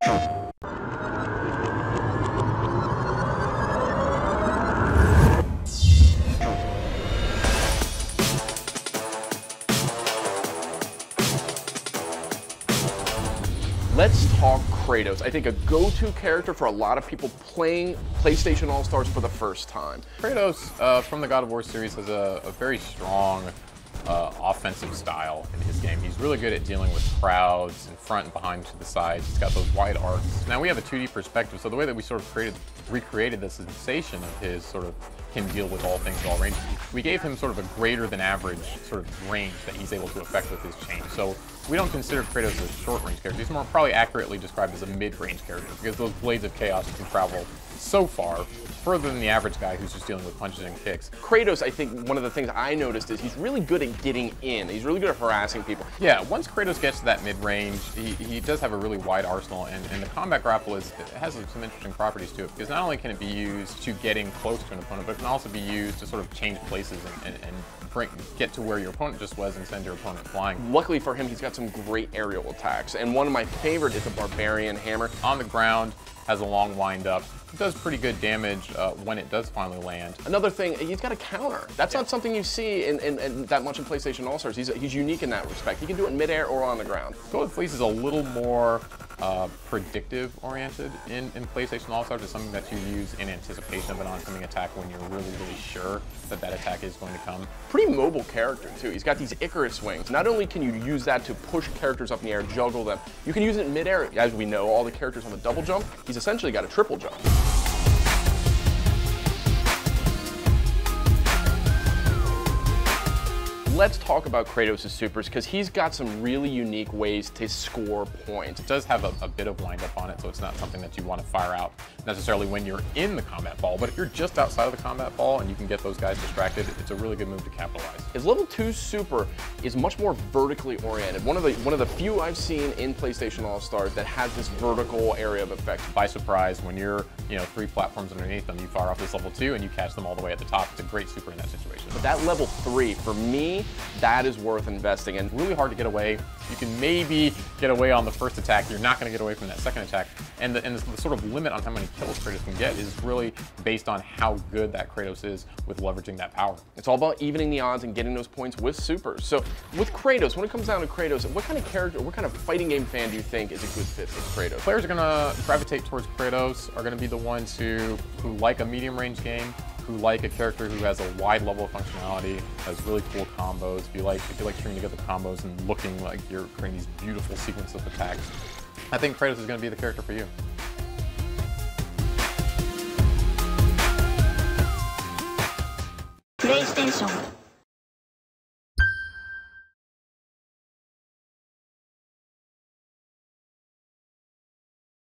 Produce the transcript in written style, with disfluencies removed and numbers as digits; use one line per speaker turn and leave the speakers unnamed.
Let's talk Kratos. I think a go-to character for a lot of people playing PlayStation All-Stars for the first time.
Kratos from the God of War series has a very strong offensive style in his game. He's really good at dealing with crowds in front and behind to the sides. He's got those wide arcs. Now we have a 2D perspective, so the way that we sort of recreated the sensation of his sort of can deal with all things at all ranges, we gave him sort of a greater than average sort of range that he's able to affect with his chain. So we don't consider Kratos a short-range character. He's more probably accurately described as a mid-range character because those blades of chaos can travel so far, further than the average guy who's just dealing with punches and kicks.
Kratos, I think one of the things I noticed is he's really good at getting in. He's really good at harassing people.
Yeah, once Kratos gets to that mid-range, he does have a really wide arsenal, and the combat grapple has some interesting properties to it, because not only can it be used to getting close to an opponent, but it can also be used to sort of change places and get to where your opponent just was and send your opponent flying.
Luckily for him, he's got some great aerial attacks, and one of my favorite is the Barbarian Hammer.
On the ground, has a long wind up. It does pretty good damage when it does finally land.
Another thing, he's got a counter. That's not something you see in that much in PlayStation All-Stars. He's unique in that respect. He can do it in midair or on the ground.
Golden Fleece is a little more predictive oriented in PlayStation All-Stars. It's something that you use in anticipation of an oncoming attack when you're really, really sure that that attack is going to come.
Pretty mobile character too. He's got these Icarus wings. Not only can you use that to push characters up in the air, juggle them, you can use it in midair. As we know, all the characters on the double jump, he's essentially got a triple jump. Let's talk about Kratos' supers, because he's got some really unique ways to score points.
It does have a bit of wind up on it, so it's not something that you want to fire out necessarily when you're in the combat ball, but if you're just outside of the combat ball and you can get those guys distracted, it's a really good move to capitalize.
His level 2 super is much more vertically oriented. One of the few I've seen in PlayStation All-Stars that has this vertical area of effect.
By surprise, when you're 3 platforms underneath them, you fire off this level 2 and you catch them all the way at the top. It's a great super in that situation.
But that level 3, for me, that is worth investing in.
Really hard to get away. You can maybe get away on the first attack. You're not going to get away from that second attack. And the sort of limit on how many kills Kratos can get is really based on how good that Kratos is with leveraging that power.
It's all about evening the odds and getting those points with supers. So with Kratos, when it comes down to Kratos, what kind of character, what kind of fighting game fan do you think is a good fit for Kratos?
Players are going to gravitate towards Kratos, are going to be the ones who like a medium range game, who like a character who has a wide level of functionality, has really cool combos. If you like stringing together combos and looking like you're creating these beautiful sequences of attacks, I think Kratos is going to be the character for you.
PlayStation